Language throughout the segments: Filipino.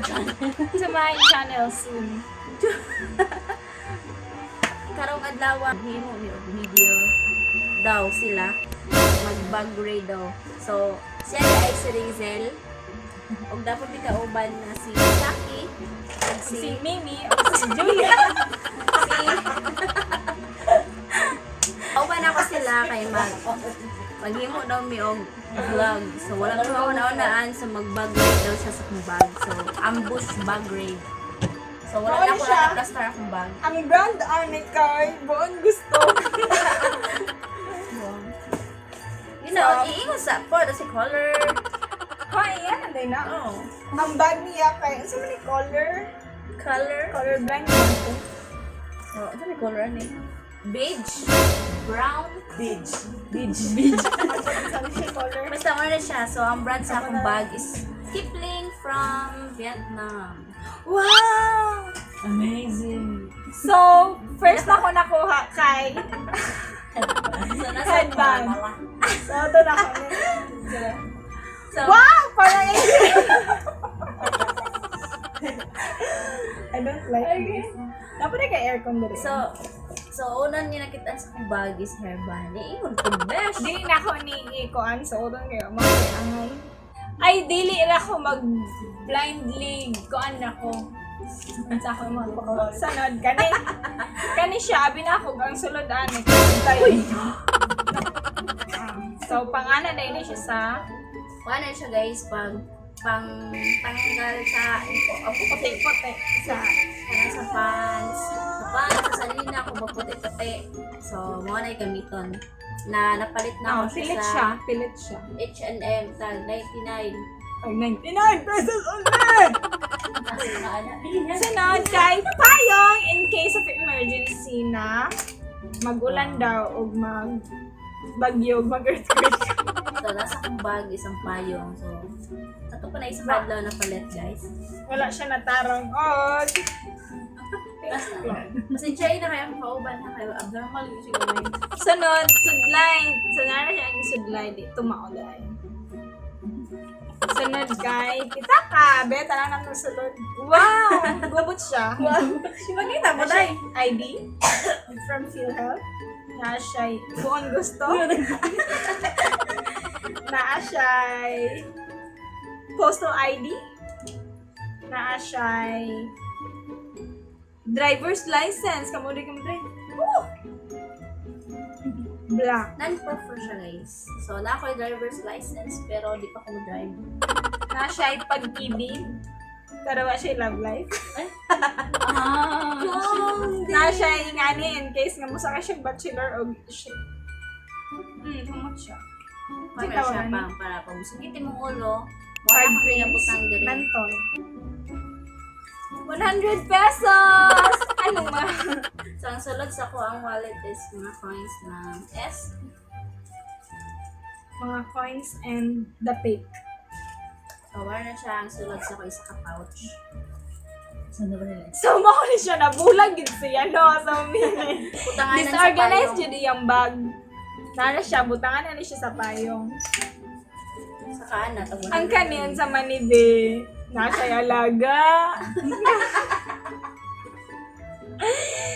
to my channel soon. Karong adlaw himo mi og video daw sila mag-bag raid daw. So, siya ay si Rizel. Og dapat may kauban na si Saki ug Si Mimi o si Julia. kauban ako sila kay maghimo daw mi og vlog. So, wala ko naunaan sa mag-bag raid daw sa akong bag. So, ambush bag raid. So, wala na ako na-plaster akong bag. Ang brand kay buon gusto. You know, iingon sa po, si color. Yan anday na. Oh. Ang bag niya kay ano man ni color? Color blind man ko. Oh, ano may color ni? Beige, brown, beige. Sabi siya color. Basta mo na siya. So, ang brand sa akong bag is Kipling from Vietnam. Wow! Amazing. So, first na ko nakuha kay So, nasa headband. wala. So, ito na ko. So, Wow! Parang I don't like this. Dapat na kay aircon dito. so unan niya nakita sa akong bag is hairband. Iingon ko, besh. Dili na ako ni Ikoan sa udon kayo. Angay. Ay, dili na ako mag blindly kuan na ko. Sa ako sanod kani siya abi na ako ang sulod ani. Uy. So pangana na ini siya sa Ano siya guys, pang tanggal sa puti-puti sa sa pants. Sa salina ako maputi-puti. So, mo na gamiton. Na napalit na ako pilit siya. H&M tag 99. Ay, 99 pesos ulit! Sunod kay payong in case of emergency na magulan daw o bagyo, mag-earthquake. So, nasa akong bag isang payong. So, ato pa na isang adlaw na palit guys. Wala siya natarong og. Kasi siya na kaya kauban na kayo. Abnormal yung siguro yun. Sunod, sudlay. Sunod na siya ang sudlay. Dito maulay. Sunod kay Pitaka. Beta lang naman sulod. Wow! Gubot siya. Magkita mo dahil. ID from PhilHealth. Na siya'y buong gusto. Na siya'y postal ID. Na siya'y driver's license. Kamuli kang drive. Black. Non-proper siya guys. So, na ako yung driver's license pero di pa ako mag-drive. Na siya'y pag-ibig. Pero wala siya'y love life. Na siya'y ingani in case nga musa ka siyang bachelor o shit. Humot siya. Para siya pang para pag musugitin mong ulo, wala Card kang drinks. pinabutang diri. Mentol. 100 pesos! Ano ba? So, ang sulod sa ko ang wallet is mga coins ng S. Mga coins and the pick. So, wala na siya ang sulod sa ko isa ka pouch. So, mahuli siya na bulag yun siya, no? So, mini. Butanganan sa Disorganized payong. yun yung bag. Nara siya, butangan na siya sa payong. Sa kaana. Ang kanin sa manibe. Nasa alaga.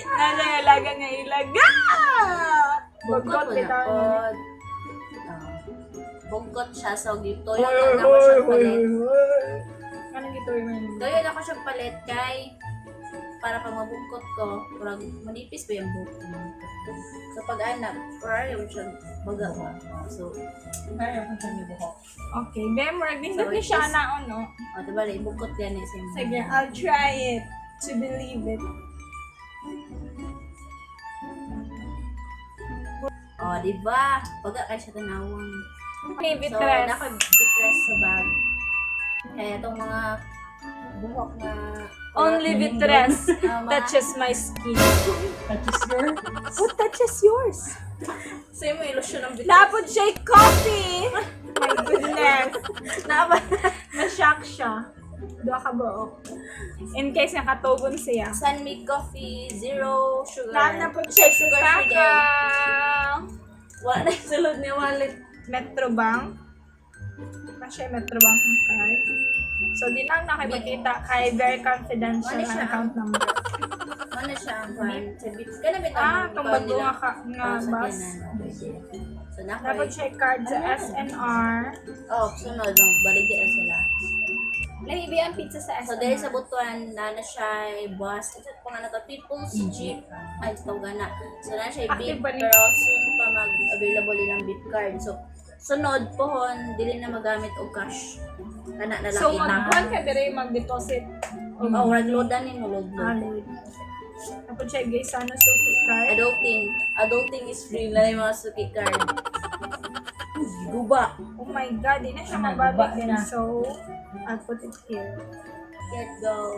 Nasa alaga nga ilaga. Bugkot Bugkot mo na bitaw po. niya. Bugkot siya. So, gito yun lang ako siyang palit. Anong gito yung man? Ito yun ako siyang palit kay para pag mabungkot ko, parang manipis pa yung buhok ko. So, pag anak, parang yung siyang baga ko. So, Okay, Bemorag. Hindi So, ni siya na ano. o, diba, ibungkot yan eh. Sige, I'll try it to believe it. O, diba? Baga kayo siya tanawang. Leave it So, rest. naka-bitress sa bag. Kaya itong mga buhok na... Only Vitres Mga- touches my skin. Touches yours? What touches yours? Sa'yo mo ilusyon ng bitress. Napod siya coffee! My goodness. Naba. Na-shock siya. Dua ka buo. In case nakatugon siya. Sunmig coffee, zero sugar. Napod siya Sugar free Pitaka. day. Wala na yung sulod ni wallet. Metrobank. Na siya Metrobank ng card. So, di lang nakipagkita kay very confidential Ano siya? ang account number. Ano siya ang kwan? Kana bitaw Itong bago nga nga bus. So na Dapat check card sa SNR. Oh, sunod no, balik di na sila. Lahibi ang pizza sa So SNR. dahil sa butuan na siya bus, ito pa nga na to, People's Jeep. Ay, ito gana. So na siya Active beep, ba ni- pero soon pa mag-available ilang beep card. So sunod pohon, dili na magamit og cash. Kana na lang So, ina. mag-1 ka dire mag-deposit. Oh, nagloadan ni mo load. Alod. Dapat check guys, sana suki card. Adulting is free na yung mga suki card. Guba. Oh my God, di na siya mabalik din. So, I'll put it here. Let's go.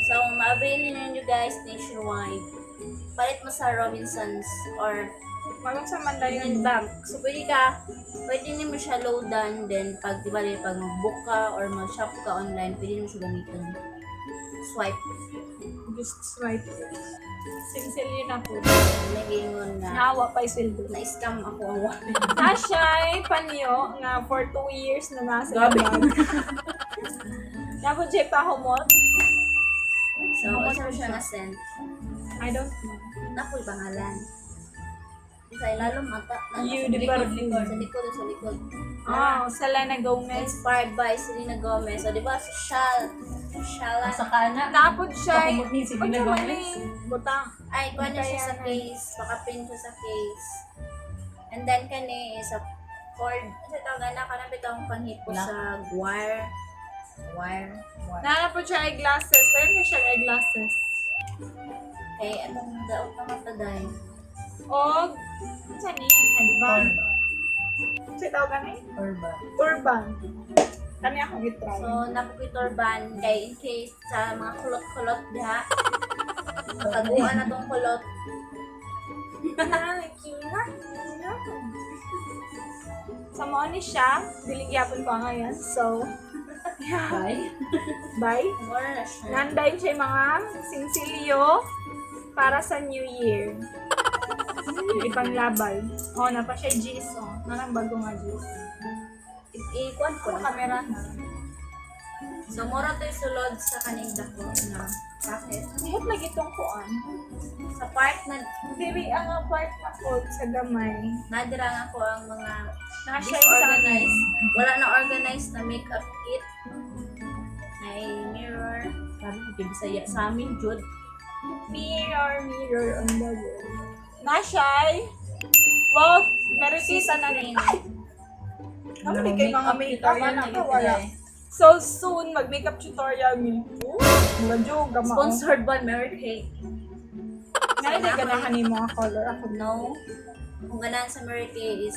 So, ma-avail ninyo guys nationwide. Palit mo sa Robinsons or Magong sa man tayo Union Bank. So, pwede nyo mo siya loadan. Then, pag mag-book ka or mag-shop ka online, pwede mo siya gamitin. Swipe. just swipe. Sincere yun ako. Nagingon nga. Naawa pa yung sweldo. Na-scam ako ang wallet. Nasya'y panyo nga for 2 years na nasa Gabi. bag. Dapat check pa humot. So, ano siya na-send? I don't know. Nako'y pangalan. Kaya lalo mata. You, di ba? Sa likod. Oh, Selena Gomez. Inspired by Selena Gomez. So, di ba, si Shala. Sa kana. Tapos siya, Pakumot ni Selena Gomez. Butang. Ay, kuha na siya sa case. Pakapin siya sa case. And then, kani, sa cord. Kasi tawagan na, kanang bitang panghipo Black. sa wire. Wire. Nanapod siya eyeglasses. Pero niya siya eyeglasses. Okay, anong daot na mataday? Og, saan ni? Headband. Kasi tawagan na Urban. Urban. Kami ako gitry. So, napukitorban kay in case sa mga kulot-kulot diha. Taguan na tong kulot. Sa mo ni siya, diligyapan ko ngayon. So, yeah. Bye. Bye. More na siya. Nanday siya yung mga singsilyo para sa New Year. Ipang labay. Oh, napa siya G's. Oh, nanang bago nga G's. Ikuan ko Ano na. kamera na? So, mura to sulod sa kaning dako na packet. Hit lagi itong kuan. Sa part na Diri ang part na ko sa gamay. nadira nga ko ang mga Nasa isang disorganized. Wala na organized na makeup kit. May mirror. Sabi ko, Bisaya sa amin, Jud. mirror on the wall. Nashay. Wow, meron sisa na rin. Ano ni kay mga makeup na wala. So soon, mag-makeup tutorial mi. Medyo gamao. Sponsored by Mary Kay. Ngayon ay ganahan ni mga color ako. No. Kung ganahan sa Mary Kay is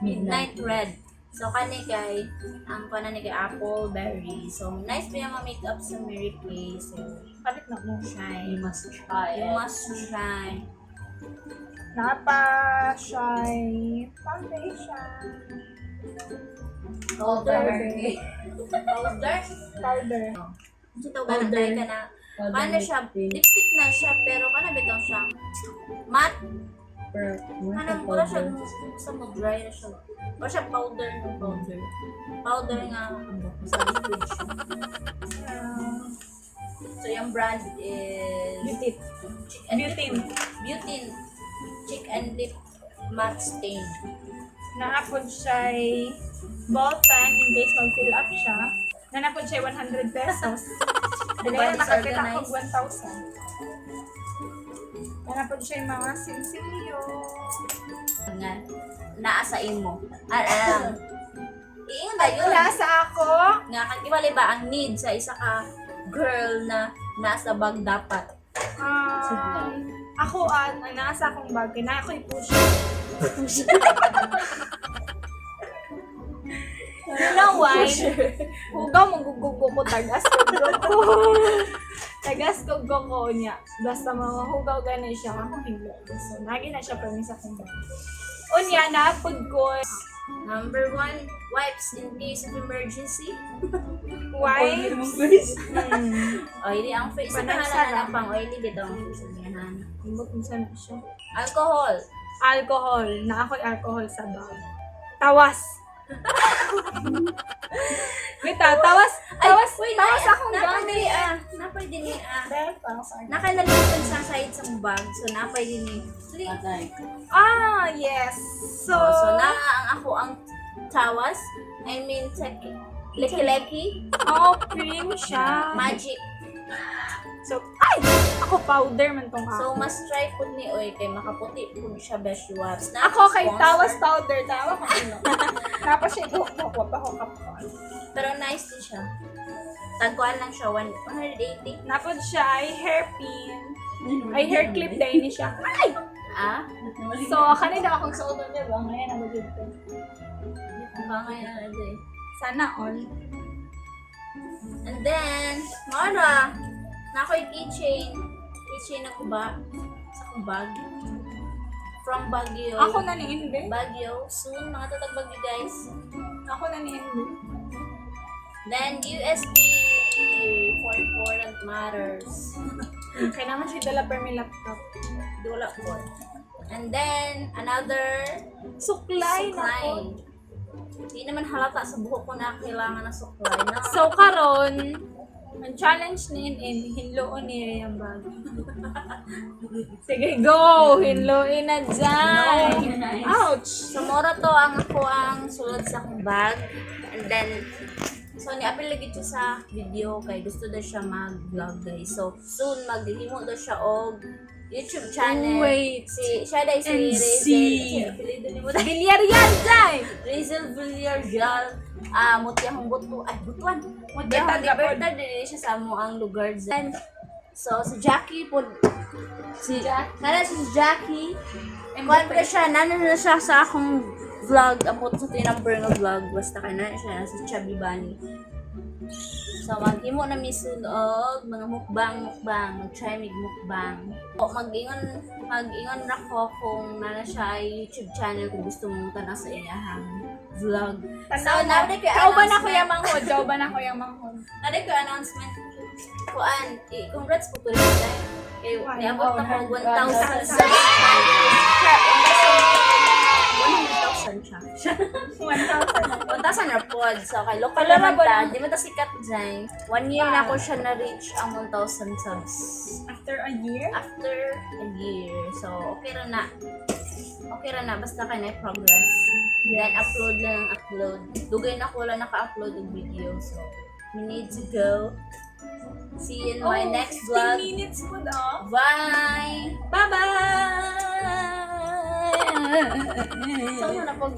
Midnight. Midnight Red. So, kani kay, ang kanan ni kay Apple Berry. So, nice pa yung mga makeup sa Mary Kay. So, Palit na mo. You shine. must try You it. must shine. Napa shine foundation. Powder. Powder. Powder? Powder. Kasi ito ganun ka na. Paano siya? Lipstick na siya, pero kana bitaw siya. Matte. Kanang wala siya sa mo dry na siya. Wala siya powder ng powder. Powder nga sa liquid siya. So yung brand is Beauty. Chick and Beauty. Beauty. Chick and Lip Matte Stain. Naapod siya ball pen in case mag-fill up siya. Nanapod siya 100 pesos. Diba, Kaya nakakita ko disorganized? 1,000. Nanapod siya yung mga sinsilyo. Nga, naa sa imo. Iingon na yun. Wala sa ako. Nga, kagibali ba ang need sa isa ka girl na nasa bag dapat? Ako, nasa akong bag. Kaya ako'y push. You know why? Hugaw magugugo ko, tagas ko. Tagas ko niya. Basta mga hugaw ganun siya. Ako hindi. So, nagi na siya permis akong bag. Unya, naapod ko. Number 1, wipes in case of emergency. Wipes. Oily ang face. Sa Panag pangalan sarap. na pang oily dito ang face niya. Ibot minsan na siya. Alcohol. Alcohol. Na ako'y alcohol sa bag. Tawas. Wait, tawas akong napay gamit. dili napay dili Dahil pa ako sa Nakanalimutan sa side sa bag, so napay dili. Patay. yes. So, So na ang ako ang tawas, I mean leki-leki, cream siya. magic. So, ako powder man tong So ako. mas try pud ni oy kay makaputi pud siya best waps. Ako kay tawas powder, tawa ko ano. Tapos siya buhok pa ako kapon. Pero nice din siya. Tagkuan lang siya 180. Napod siya ay hairpin. Ay hair clip dahil ni siya. Ay! So, kanina akong suoton niya ba? Ngayon ang magiging. Bangay na day. Sana all. And then, Mara, na ako'y keychain. Keychain ako ba? Sa akong bag. From Baguio. Ako na ni Inbe. Baguio. Soon, mga tatag Baguio guys. Ako na ni Inbe. Then, USB for important matters. Kaya naman siya dala per may laptop. Dula po. And then, another Suklay na suklay. ako. Hindi naman halata sa buhok ko na kailangan ng suklay. Na, So, karon, ang challenge ni In, hinloon niya yung bag. Sige, go! Hinloin na dyan! Ouch! so, mora to ang ako ang sulod sa akong bag. And then, so, ni-apil lagi siya sa video kay gusto daw siya mag-vlog guys. So, soon, maghihimo daw siya og YouTube channel. Wait. Siya dahil si And Razel. see. Apelido ni mo dahil. Bilyar yan, Jai! Razel Villarreal. Muti akong buto. Ay, butuan. Muti Betag akong ka po. libertad. Dili siya sa mo ang lugar dyan. So, si Jackie po. Nana si Jackie. Kuhan ko siya. Nana na siya sa akong vlog. Amot sa tinumber nga vlog. Basta ka na siya. Sa Chubby Bunny. So, maghimo na misunog, mga mukbang, mag-try mukbang. O, mag-ingon na ko kung nana siya ay YouTube channel kung gusto mong tanong sa iyahang vlog. So, nabi ko Kauban ako yung manghod. Kauban ako yung manghod. Nabi ko announcement. Kuan, congrats po tuloy na. Kaya, niabot na ko 1,000 100,000 siya. 1,000. 1,000 na pod. So, kay local Wala naman ba ta. na? Di man ta sikat dyan. 1 year na ko siya na-reach ang 1,000 subs. After a year? After a year. So, okay ra na. Okay ra na. Basta ka na progress. Then, upload lang upload. Dugay na ko wala naka-upload ng video. So, we need to go. See you in my next 15 vlog. minutes po daw. Bye! Bye-bye! Saan mo na pag...